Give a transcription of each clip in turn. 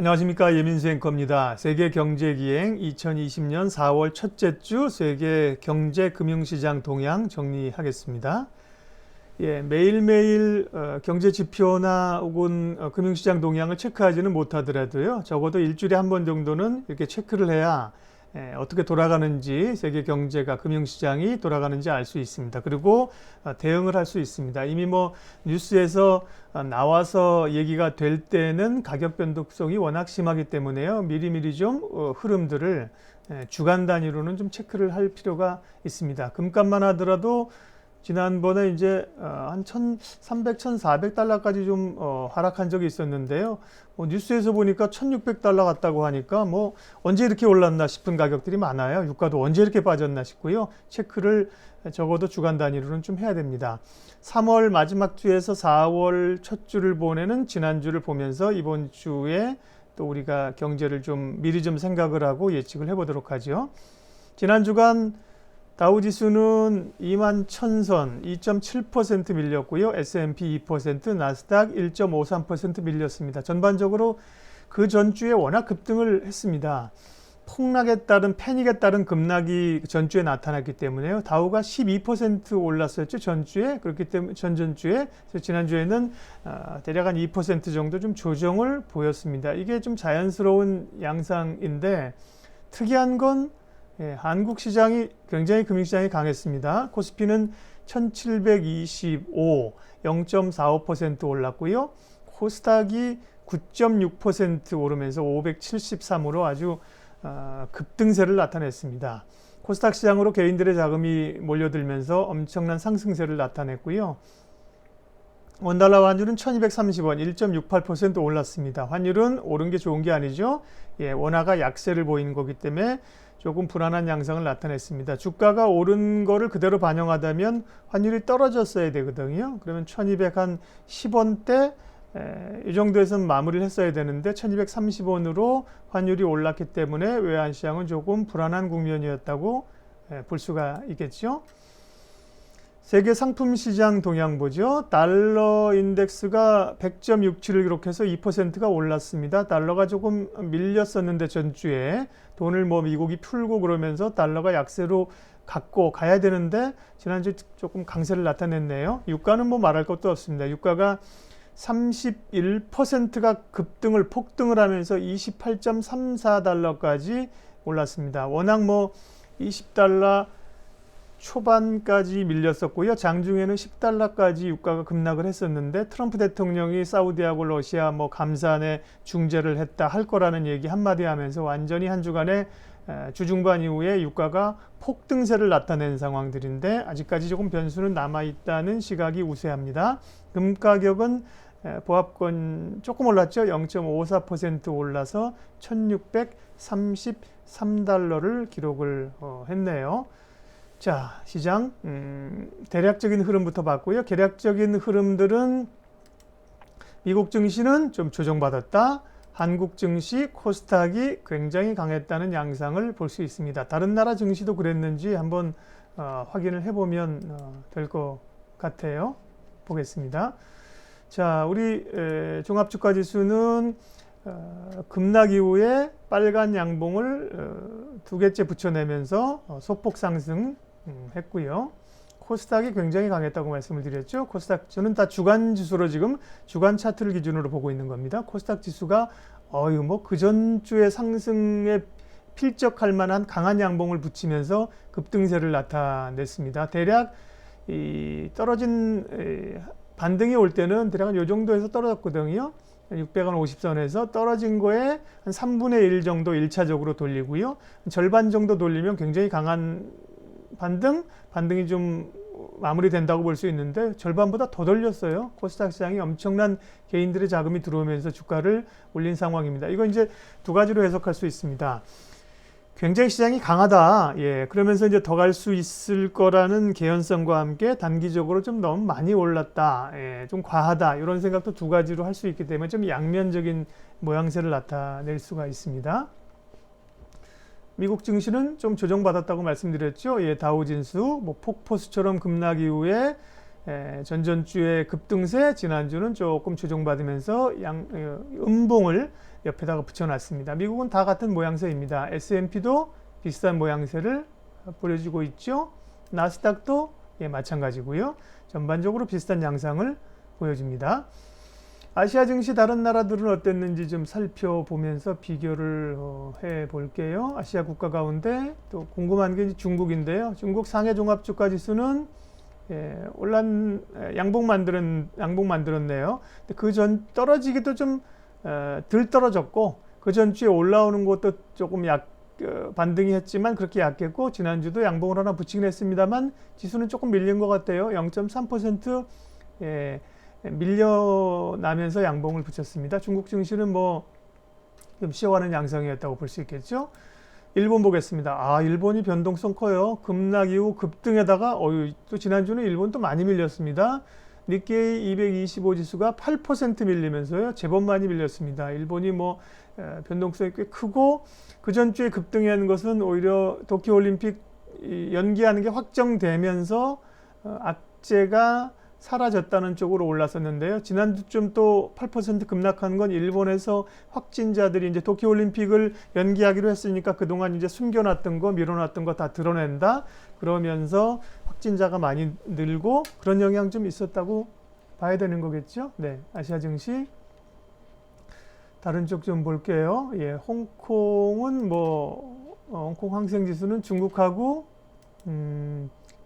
안녕하십니까. 예민수 앵커입니다. 세계경제기행 2020년 4월 첫째 주 세계경제금융시장 동향 정리하겠습니다. 매일매일 경제지표나 혹은 금융시장 동향을 체크하지는 못하더라도요. 적어도 일주일에 한 번 정도는 이렇게 체크를 해야 어떻게 돌아가는지, 세계 경제가, 금융시장이 돌아가는지 알 수 있습니다. 그리고 대응을 할 수 있습니다. 이미 뉴스에서 나와서 얘기가 될 때는 가격 변동성이 워낙 심하기 때문에요. 미리미리 좀 흐름들을 주간 단위로는 좀 체크를 할 필요가 있습니다. 금값만 하더라도 지난번에 이제 한 1,300, 1,400달러까지 좀 하락한 적이 있었는데요. 뉴스에서 보니까 1,600달러 갔다고 하니까 언제 이렇게 올랐나 싶은 가격들이 많아요. 유가도 언제 이렇게 빠졌나 싶고요. 체크를 적어도 주간 단위로는 좀 해야 됩니다. 3월 마지막 주에서 4월 첫 주를 보내는 지난주를 보면서 이번 주에 또 우리가 경제를 좀 미리 좀 생각을 하고 예측을 해보도록 하죠. 지난 주간 다우지수는 21,000선 2.7% 밀렸고요. S&P 2%, 나스닥 1.53% 밀렸습니다. 전반적으로 그 전주에 워낙 급등을 했습니다. 폭락에 따른 패닉에 따른 급락이 전주에 나타났기 때문에요. 다우가 12% 올랐었죠. 전주에. 그렇기 때문에 전전주에. 지난주에는 대략 한 2% 정도 좀 조정을 보였습니다. 이게 좀 자연스러운 양상인데 특이한 건 한국 시장이 굉장히 금융시장이 강했습니다. 코스피는 1725, 0.45% 올랐고요. 코스닥이 9.6% 오르면서 573으로 아주 급등세를 나타냈습니다. 코스닥 시장으로 개인들의 자금이 몰려들면서 엄청난 상승세를 나타냈고요. 원달러 환율은 1230원 1.68% 올랐습니다. 환율은 오른 게 좋은 게 아니죠. 원화가 약세를 보이는 거기 때문에 조금 불안한 양상을 나타냈습니다. 주가가 오른 거를 그대로 반영하다면 환율이 떨어졌어야 되거든요. 그러면 1210원대 이 정도에서 마무리를 했어야 되는데 1230원으로 환율이 올랐기 때문에 외환시장은 조금 불안한 국면이었다고 볼 수가 있겠죠. 세계 상품 시장 동향 보죠. 달러 인덱스가 100.67을 기록해서 2%가 올랐습니다. 달러가 조금 밀렸었는데 전주에 돈을 미국이 풀고 그러면서 달러가 약세로 갖고 가야 되는데 지난주 조금 강세를 나타냈네요. 유가는 말할 것도 없습니다. 유가가 31%가 폭등을 하면서 28.34달러까지 올랐습니다. 워낙 20달러 초반까지 밀렸었고요. 장중에는 10달러까지 유가가 급락을 했었는데 트럼프 대통령이 사우디하고 러시아 감산에 중재를 했다 할 거라는 얘기 한마디 하면서 완전히 한 주간에 주중반 이후에 유가가 폭등세를 나타낸 상황들인데 아직까지 조금 변수는 남아있다는 시각이 우세합니다. 금 가격은 보합권 조금 올랐죠. 0.54% 올라서 1633달러를 기록을 했네요. 자, 시장 대략적인 흐름부터 봤고요. 개략적인 흐름들은 미국 증시는 좀 조정받았다. 한국 증시, 코스닥이 굉장히 강했다는 양상을 볼 수 있습니다. 다른 나라 증시도 그랬는지 한번 확인을 해보면 될 것 같아요. 보겠습니다. 자, 우리 종합주가지수는 급락 이후에 빨간 양봉을 두 개째 붙여내면서 소폭 상승 했고요. 코스닥이 굉장히 강했다고 말씀을 드렸죠. 코스닥 저는 다 주간 지수로 지금 주간 차트를 기준으로 보고 있는 겁니다. 코스닥 지수가 그 전주의 상승에 필적할 만한 강한 양봉을 붙이면서 급등세를 나타냈습니다. 대략 이 떨어진 반등이 올 때는 대략 이 정도에서 떨어졌거든요. 650선에서 떨어진 거에 한 3분의 1 정도 1차적으로 돌리고요. 절반 정도 돌리면 굉장히 강한 반등이 좀 마무리된다고 볼 수 있는데 절반보다 더 돌렸어요. 코스닥 시장이 엄청난 개인들의 자금이 들어오면서 주가를 올린 상황입니다. 이거 이제 두 가지로 해석할 수 있습니다. 굉장히 시장이 강하다. 그러면서 이제 더 갈 수 있을 거라는 개연성과 함께 단기적으로 좀 너무 많이 올랐다. 좀 과하다. 이런 생각도 두 가지로 할 수 있기 때문에 좀 양면적인 모양새를 나타낼 수가 있습니다. 미국 증시는 좀 조정받았다고 말씀드렸죠. 다우진수 폭포수처럼 급락 이후에 전전주의 급등세, 지난주는 조금 조정받으면서 음봉을 옆에다가 붙여놨습니다. 미국은 다 같은 모양새입니다. S&P도 비슷한 모양새를 보여주고 있죠. 나스닥도 마찬가지고요. 전반적으로 비슷한 양상을 보여줍니다. 아시아 증시 다른 나라들은 어땠는지 좀 살펴보면서 비교를 해 볼게요. 아시아 국가 가운데 또 궁금한 게 중국인데요. 중국 상해 종합주가 지수는 양봉 만들었네요. 그 전 떨어지기도 좀 덜 떨어졌고, 그 전주에 올라오는 것도 조금 반등이 했지만 그렇게 약했고, 지난주도 양봉을 하나 붙이긴 했습니다만 지수는 조금 밀린 것 같아요. 0.3% 밀려나면서 양봉을 붙였습니다. 중국 증시는 좀 쉬어가는 양상이었다고 볼 수 있겠죠. 일본 보겠습니다. 일본이 변동성 커요. 급락 이후 급등에다가 또 지난주는 일본 또 많이 밀렸습니다. 니케이 225 지수가 8% 밀리면서요. 제법 많이 밀렸습니다. 일본이 변동성이 꽤 크고, 그 전주에 급등한 것은 오히려 도쿄올림픽 연기하는 게 확정되면서 악재가 사라졌다는 쪽으로 올랐었는데요. 지난주쯤 또 8% 급락한 건 일본에서 확진자들이 이제 도쿄올림픽을 연기하기로 했으니까 그동안 이제 숨겨놨던 거, 밀어놨던 거 다 드러낸다. 그러면서 확진자가 많이 늘고 그런 영향 좀 있었다고 봐야 되는 거겠죠. 네, 아시아 증시 다른 쪽 좀 볼게요. 홍콩은 홍콩 항생지수는 중국하고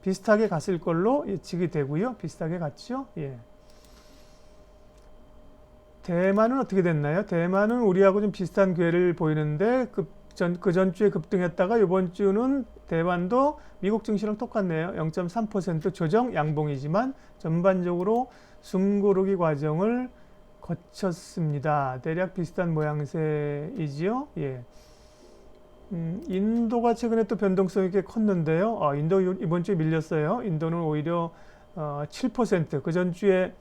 비슷하게 갔을 걸로 예측이 되고요. 비슷하게 갔죠. 대만은 어떻게 됐나요? 대만은 우리하고 좀 비슷한 궤를 보이는데 그 전주에 급등했다가 이번 주는 대만도 미국 증시랑 똑같네요. 0.3% 조정 양봉이지만 전반적으로 숨고르기 과정을 거쳤습니다. 대략 비슷한 모양새이지요. 인도가 최근에 또 변동성이 꽤 컸는데요. 인도 이번 주에 밀렸어요. 인도는 오히려 7%, 그 전주에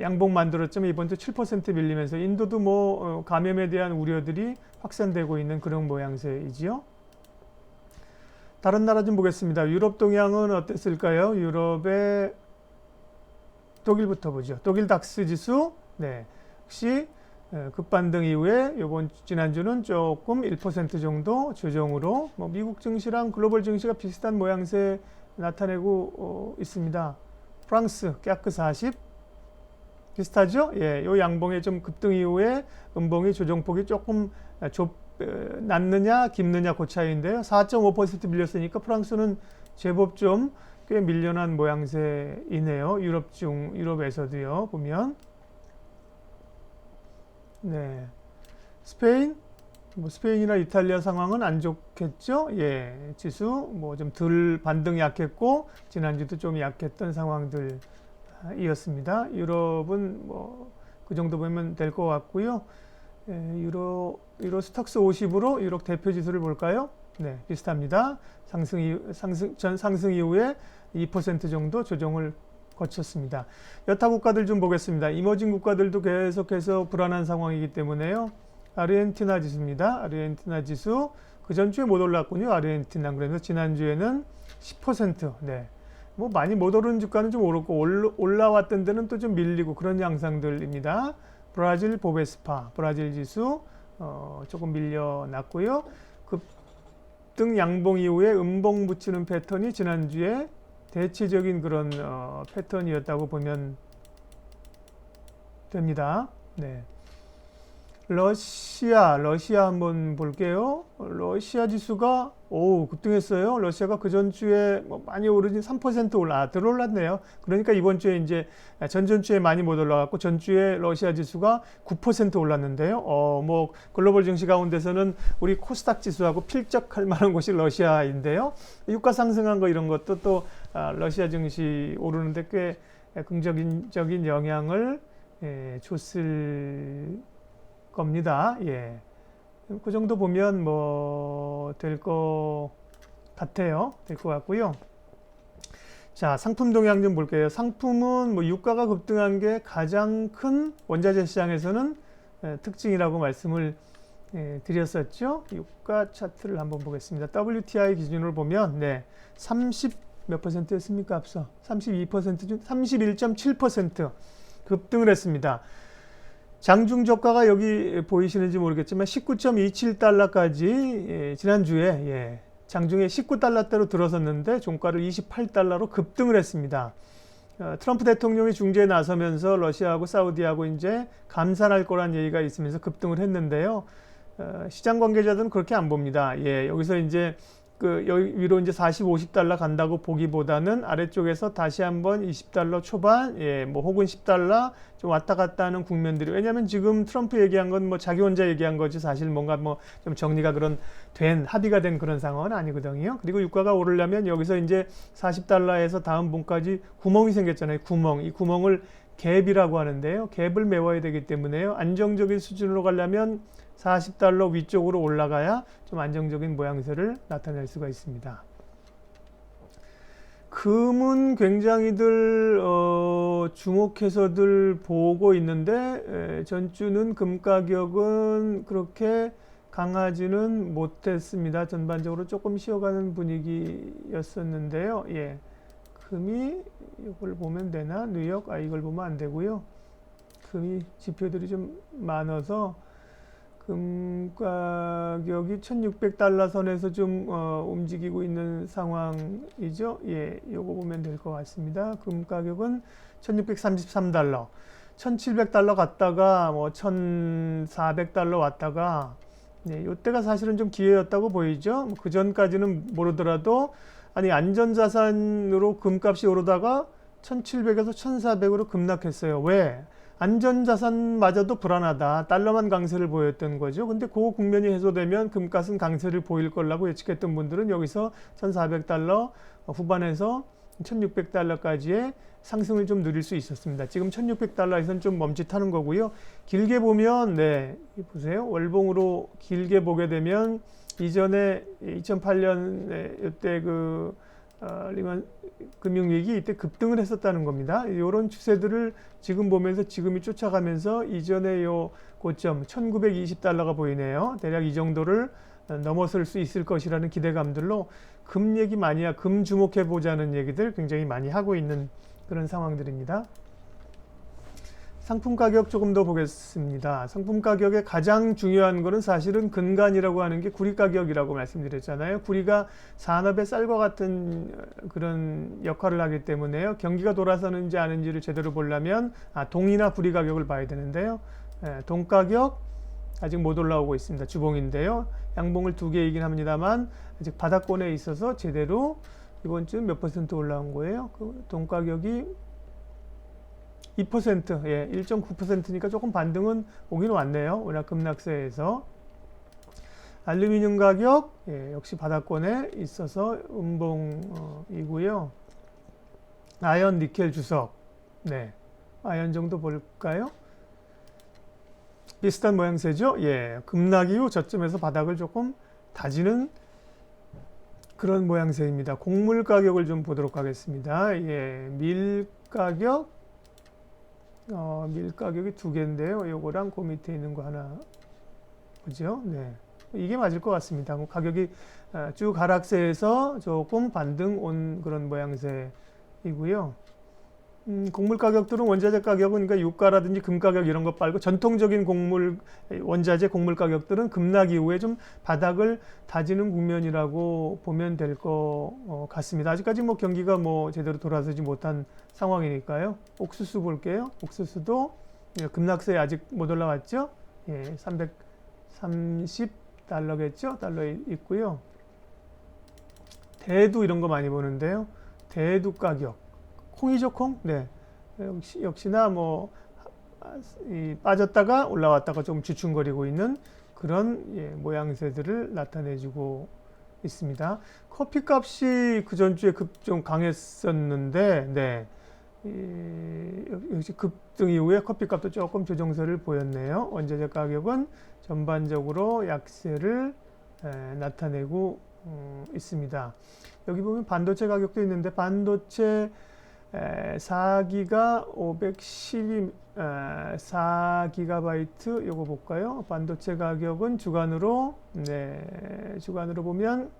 양봉 만들었지만 이번 주 7% 밀리면서 인도도 감염에 대한 우려들이 확산되고 있는 그런 모양새이지요. 다른 나라 좀 보겠습니다. 유럽 동향은 어땠을까요? 유럽의 독일부터 보죠. 독일 닥스 지수, 혹시 급반등 이후에 지난주는 조금 1% 정도 조정으로 미국 증시랑 글로벌 증시가 비슷한 모양새 나타내고 있습니다. 프랑스 CAC 40 비슷하죠? 요 양봉의 좀 급등 이후에 음봉의 조정폭이 조금 낮느냐 깊느냐 그 차이인데요. 4.5% 밀렸으니까 프랑스는 제법 좀 꽤 밀려난 모양새이네요. 유럽에서도요. 보면 스페인, 스페인이나 이탈리아 상황은 안 좋겠죠. 지수 좀 덜 반등 약했고 지난주도 좀 약했던 상황들이었습니다. 유럽은 그 정도 보면 될 것 같고요. 유로 스톡스 50으로 유럽 대표 지수를 볼까요? 비슷합니다. 상승 이후에 2% 정도 조정을 거쳤습니다. 여타 국가들 좀 보겠습니다. 이머징 국가들도 계속해서 불안한 상황이기 때문에요. 아르헨티나 지수입니다. 아르헨티나 지수 그 전주에 못 올랐군요. 아르헨티나. 그래서 지난주에는 10%. 많이 못 오른 주가는 좀 오르고 올라왔던 데는 또 좀 밀리고 그런 양상들입니다. 브라질 보베스파, 브라질 지수 조금 밀려났고요. 급등 양봉 이후에 음봉 붙이는 패턴이 지난주에 대체적인 그런 패턴이었다고 보면 됩니다. 러시아 한번 볼게요. 러시아 지수가 급등했어요. 러시아가 그 전주에 많이 오르진 3% 덜 올랐네요. 그러니까 이번 주에 이제 전전주에 많이 못 올라갔고 전주에 러시아 지수가 9% 올랐는데요. 글로벌 증시 가운데서는 우리 코스닥 지수하고 필적할 만한 곳이 러시아인데요. 유가 상승한 거 이런 것도 또 러시아 증시 오르는데 꽤 긍정적인 영향을 줬을 겁니다. 그 정도 보면 될 것 같아요. 될 것 같고요. 자, 상품 동향 좀 볼게요. 상품은 유가가 급등한 게 가장 큰 원자재 시장에서는 특징이라고 말씀을 드렸었죠. 유가 차트를 한번 보겠습니다. WTI 기준으로 보면 30 몇 퍼센트였습니까? 앞서 32% 중 31.7% 급등을 했습니다. 장중 저가가 여기 보이시는지 모르겠지만 19.27달러까지 지난주에 장중에 19달러대로 들어섰는데 종가를 28달러로 급등을 했습니다. 트럼프 대통령이 중재에 나서면서 러시아하고 사우디하고 이제 감산할 거란 얘기가 있으면서 급등을 했는데요. 시장 관계자들은 그렇게 안 봅니다. 여기서 이제 여기 위로 이제 40, 50달러 간다고 보기보다는 아래쪽에서 다시 한번 20달러 초반, 뭐 혹은 10달러 좀 왔다 갔다 하는 국면들이, 왜냐하면 지금 트럼프 얘기한 건 뭐 자기 혼자 얘기한 거지 사실 뭔가 뭐 좀 정리가 합의가 된 그런 상황은 아니거든요. 그리고 유가가 오르려면 여기서 이제 40달러에서 다음 분까지 구멍이 생겼잖아요. 이 구멍을 갭이라고 하는데요. 갭을 메워야 되기 때문에요. 안정적인 수준으로 가려면 40달러 위쪽으로 올라가야 좀 안정적인 모양새를 나타낼 수가 있습니다. 금은 굉장히들 주목해서들 보고 있는데 전주는 금 가격은 그렇게 강하지는 못했습니다. 전반적으로 조금 쉬어가는 분위기였었는데요. 금이 이걸 보면 되나? 뉴욕, 이걸 보면 안 되고요. 금이 지표들이 좀 많아서 금 가격이 1600달러 선에서 좀 움직이고 있는 상황이죠. 요거 보면 될 것 같습니다. 금 가격은 1633달러, 1700달러 갔다가 뭐 1400달러 왔다가 요때가 사실은 좀 기회였다고 보이죠. 그 전까지는 모르더라도 안전자산으로 금값이 오르다가 1700에서 1400으로 급락했어요. 왜? 안전자산마저도 불안하다. 달러만 강세를 보였던 거죠. 근데 그 국면이 해소되면 금값은 강세를 보일 거라고 예측했던 분들은 여기서 1400달러 후반에서 1600달러까지의 상승을 좀 누릴 수 있었습니다. 지금 1600달러에서는 좀 멈칫하는 거고요. 길게 보면 보세요. 월봉으로 길게 보게 되면 이전에 2008년에 이때 리만 금융위기 이때 급등을 했었다는 겁니다. 이런 추세들을 지금 보면서 지금이 쫓아가면서 이전의 요 고점 1920달러가 보이네요. 대략 이 정도를 넘어설 수 있을 것이라는 기대감들로 금 얘기 금 주목해 보자는 얘기들 굉장히 많이 하고 있는 그런 상황들입니다. 상품 가격 조금 더 보겠습니다. 상품 가격의 가장 중요한 것은 사실은 근간이라고 하는 게 구리 가격이라고 말씀드렸잖아요. 구리가 산업의 쌀과 같은 그런 역할을 하기 때문에요. 경기가 돌아서는지 아닌지를 제대로 보려면 동이나 구리 가격을 봐야 되는데요. 동 가격 아직 못 올라오고 있습니다. 주봉인데요. 양봉을 2개이긴 합니다만 아직 바닥권에 있어서 제대로 이번 주 몇 퍼센트 올라온 거예요. 동 가격이 2%, 1.9%니까 조금 반등은 오긴 왔네요. 워낙 급락세에서. 알루미늄 가격, 역시 바닥권에 있어서 음봉이고요. 아연, 니켈, 주석. 아연 정도 볼까요? 비슷한 모양새죠? 급락 이후 저점에서 바닥을 조금 다지는 그런 모양새입니다. 곡물 가격을 좀 보도록 하겠습니다. 밀 가격, 밀 가격이 2개인데요. 요거랑 그 밑에 있는 거 하나 그죠? 이게 맞을 것 같습니다. 가격이 쭉 하락세에서 조금 반등 온 그런 모양새이고요. 곡물 가격들은 원자재 가격은 그러니까 유가라든지 금 가격 이런 것 말고 전통적인 원자재 곡물 가격들은 급락 이후에 좀 바닥을 다지는 국면이라고 보면 될 것 같습니다. 아직까지 뭐 경기가 제대로 돌아서지 못한 상황이니까요. 옥수수 볼게요. 옥수수도 급락세에 아직 못 올라왔죠. 330달러겠죠. 달러 있고요. 대두 이런 거 많이 보는데요. 대두 가격. 콩이죠, 콩? 역시나 빠졌다가 올라왔다가 좀 주춤거리고 있는 그런 모양새들을 나타내주고 있습니다. 커피 값이 그 전주에 좀 강했었는데, 역시 급등 이후에 커피 값도 조금 조정세를 보였네요. 원자재 가격은 전반적으로 약세를 나타내고 있습니다. 여기 보면 반도체 가격도 있는데, 반도체 4기가 512 4GB 요거 볼까요? 반도체 가격은 주간으로 보면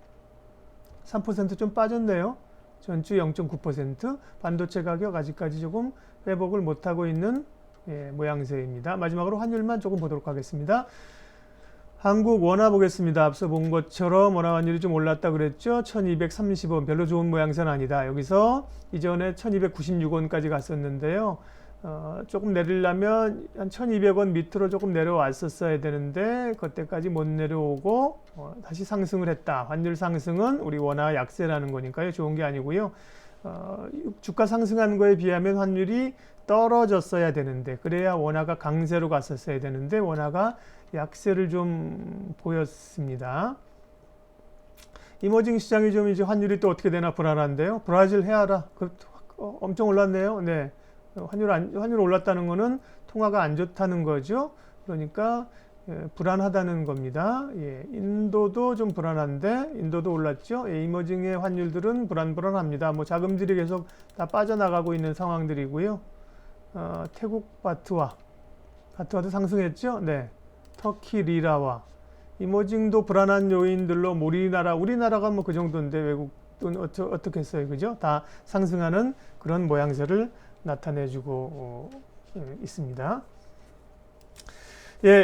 3% 좀 빠졌네요. 전주 0.9%, 반도체 가격 아직까지 조금 회복을 못하고 있는 모양새입니다. 마지막으로 환율만 조금 보도록 하겠습니다. 한국 원화 보겠습니다. 앞서 본 것처럼 원화 환율이 좀 올랐다 그랬죠. 1230원, 별로 좋은 모양새는 아니다. 여기서 이전에 1296원까지 갔었는데요. 조금 내리려면 한 1200원 밑으로 조금 내려왔었어야 되는데 그때까지 못 내려오고 다시 상승을 했다. 환율 상승은 우리 원화 약세라는 거니까요. 좋은 게 아니고요. 주가 상승한 거에 비하면 환율이 떨어졌어야 되는데 그래야 원화가 강세로 갔었어야 되는데 원화가 약세를 좀 보였습니다. 이머징 시장이 좀 이제 환율이 또 어떻게 되나 불안한데요. 브라질 헤아라 엄청 올랐네요. 네. 환율 올랐다는 거는 통화가 안 좋다는 거죠. 그러니까 불안하다는 겁니다. 인도도 좀 불안한데 인도도 올랐죠. 이머징의 환율들은 불안합니다. 뭐 자금들이 계속 다 빠져나가고 있는 상황들이고요. 태국 바트와도 상승했죠. 네. 터키 리라와 이머징도 불안한 요인들로 우리나라가 뭐 그 정도인데 외국은 어떻게 했어요, 그죠? 다 상승하는 그런 모양새를 나타내주고 있습니다.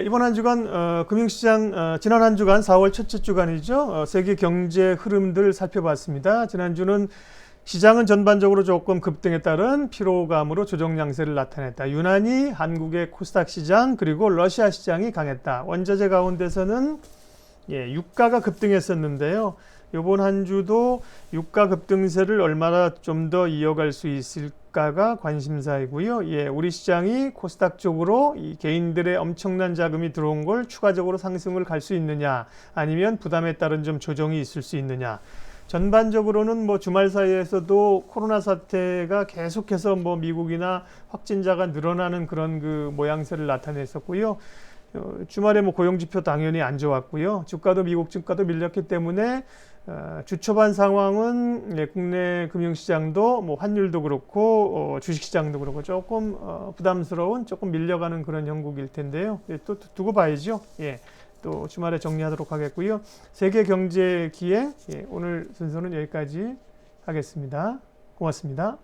이번 한 주간 금융시장 지난 한 주간 4월 첫째 주간이죠. 세계 경제 흐름들 살펴봤습니다. 지난주는 시장은 전반적으로 조금 급등에 따른 피로감으로 조정 양세를 나타냈다. 유난히 한국의 코스닥 시장 그리고 러시아 시장이 강했다. 원자재 가운데서는 유가가 급등했었는데요. 이번 한 주도 유가 급등세를 얼마나 좀 더 이어갈 수 있을까가 관심사이고요. 우리 시장이 코스닥 쪽으로 이 개인들의 엄청난 자금이 들어온 걸 추가적으로 상승을 갈 수 있느냐, 아니면 부담에 따른 좀 조정이 있을 수 있느냐. 전반적으로는 뭐 주말 사이에서도 코로나 사태가 계속해서 뭐 미국이나 확진자가 늘어나는 그런 그 모양새를 나타냈었고요. 주말에 뭐 고용지표 당연히 안 좋았고요. 주가도 미국 주가도 밀렸기 때문에 주초반 상황은 국내 금융시장도 뭐 환율도 그렇고 주식시장도 그렇고 조금 부담스러운 조금 밀려가는 그런 형국일 텐데요. 또 두고 봐야죠. 또 주말에 정리하도록 하겠고요. 세계 경제 기행 오늘 순서는 여기까지 하겠습니다. 고맙습니다.